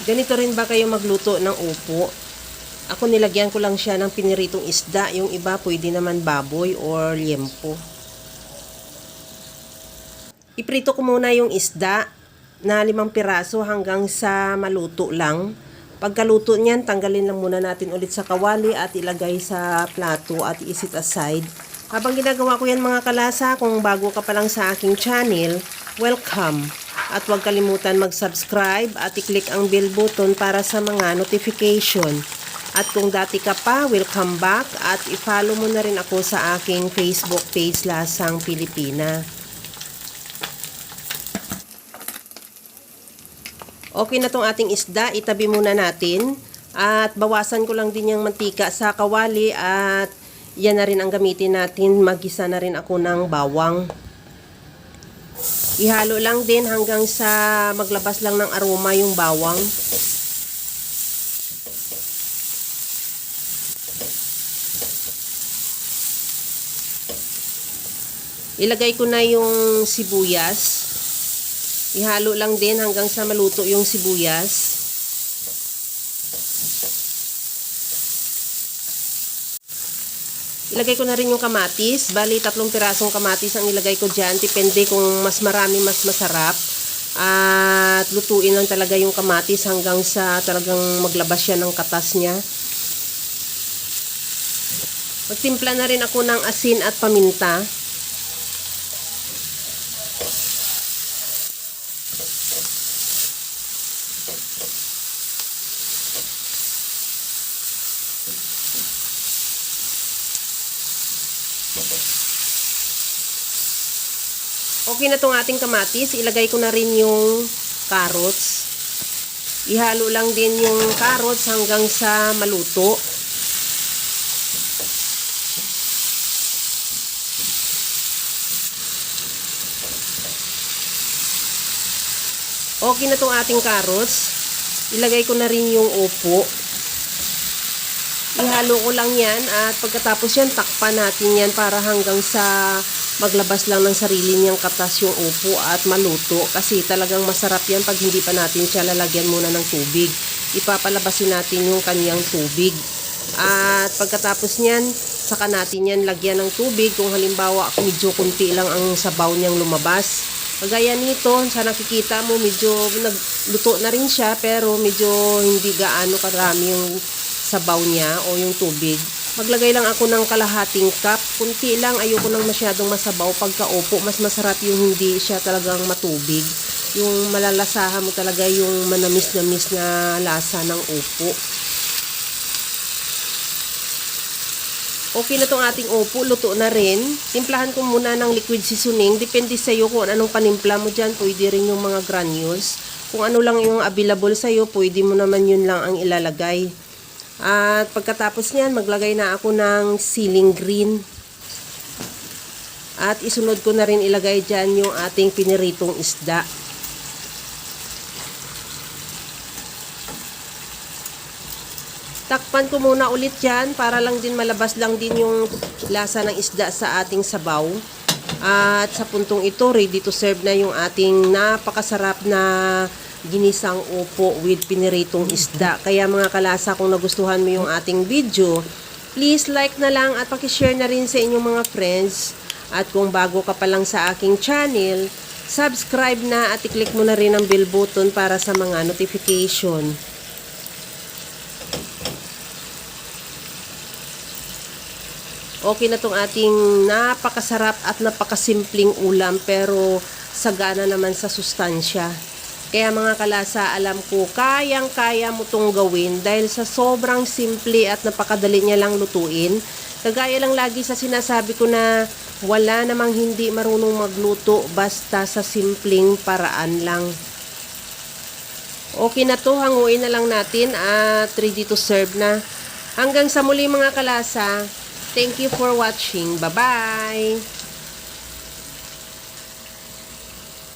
Ganito rin ba kayo magluto ng upo? Ako nilagyan ko lang siya ng piniritong isda. Yung iba pwede naman baboy or liempo. Iprito ko muna yung isda na 5 piraso hanggang sa maluto lang. Pagkaluto niyan, tanggalin lang muna natin ulit sa kawali at ilagay sa plato at i-set aside. Habang ginagawa ko yan mga kalasa, kung bago ka pa lang sa aking channel, welcome! At huwag kalimutan mag-subscribe at i-click ang bell button para sa mga notification. At kung dati ka pa, welcome back at i-follow mo na rin ako sa aking Facebook page Lasang Pilipina. Okay na tong ating isda, itabi muna natin. At bawasan ko lang din yung mantika sa kawali at yan na rin ang gamitin natin. Magisa na rin ako ng bawang. Ihalo lang din hanggang sa maglabas lang ng aroma yung bawang. Ilagay ko na yung sibuyas. Ihalo lang din hanggang sa maluto yung sibuyas. Ilagay ko na rin yung kamatis. Bali, 3 pirasong kamatis ang ilagay ko dyan. Depende kung mas marami, mas masarap. At lutuin lang talaga yung kamatis hanggang sa talagang maglabas siya ng katas niya. Magtimpla na rin ako ng asin at paminta. Okay na tong ating kamatis, ilagay ko na rin yung carrots. Ihalo lang din yung carrots hanggang sa maluto. Okay na tong ating carrots, ilagay ko na rin yung upo. Ihalo ko lang yan at pagkatapos yan, takpan natin yan para hanggang sa maglabas lang ng sarili niyang katas yung upo at maluto. Kasi talagang masarap yan pag hindi pa natin siya lalagyan muna ng tubig. Ipapalabasin natin yung kanyang tubig. At pagkatapos niyan, saka natin yan lagyan ng tubig. Kung halimbawa medyo kunti lang ang sabaw niyang lumabas. Kagaya nito, sa nakikita mo medyo nagluto na rin siya pero medyo hindi gaano karami yung sabaw niya o yung tubig. Maglagay lang ako ng kalahating cup. Kunti lang, ayoko nang masyadong masabaw. Pagka-upo, mas masarap yung hindi siya talagang matubig. Yung malalasahan mo talaga yung manamis-namis na lasa ng upo. Okay na tong ating upo, luto na rin. Timplahan ko muna ng liquid seasoning. Depende sa iyo kung anong panimpla mo dyan. Pwede rin yung mga granules. Kung ano lang yung available sa iyo, pwede mo naman yun lang ang ilalagay. At pagkatapos niyan, maglagay na ako ng ceiling green. At isunod ko na rin ilagay dyan yung ating piniritong isda. Takpan ko muna ulit dyan para lang din malabas lang din yung lasa ng isda sa ating sabaw. At sa puntong ito, ready to serve na yung ating napakasarap na ginisang upo with piniritong isda. Kaya mga kalasa, kung nagustuhan mo yung ating video, please like na lang at pakishare na rin sa inyong mga friends. At kung bago ka pa lang sa aking channel, subscribe na at i-click mo na rin ang bell button para sa mga notification. Okay na tong ating napakasarap at napakasimpleng ulam pero sagana naman sa sustansya. Kaya mga kalasa, alam ko, kayang-kaya mo itong gawin dahil sa sobrang simple at napakadali niya lang lutuin. Kagaya lang lagi sa sinasabi ko na wala namang hindi marunong magluto basta sa simpleng paraan lang. Okay na to, hanguin na lang natin at ready to serve na. Hanggang sa muli mga kalasa, thank you for watching. Bye-bye!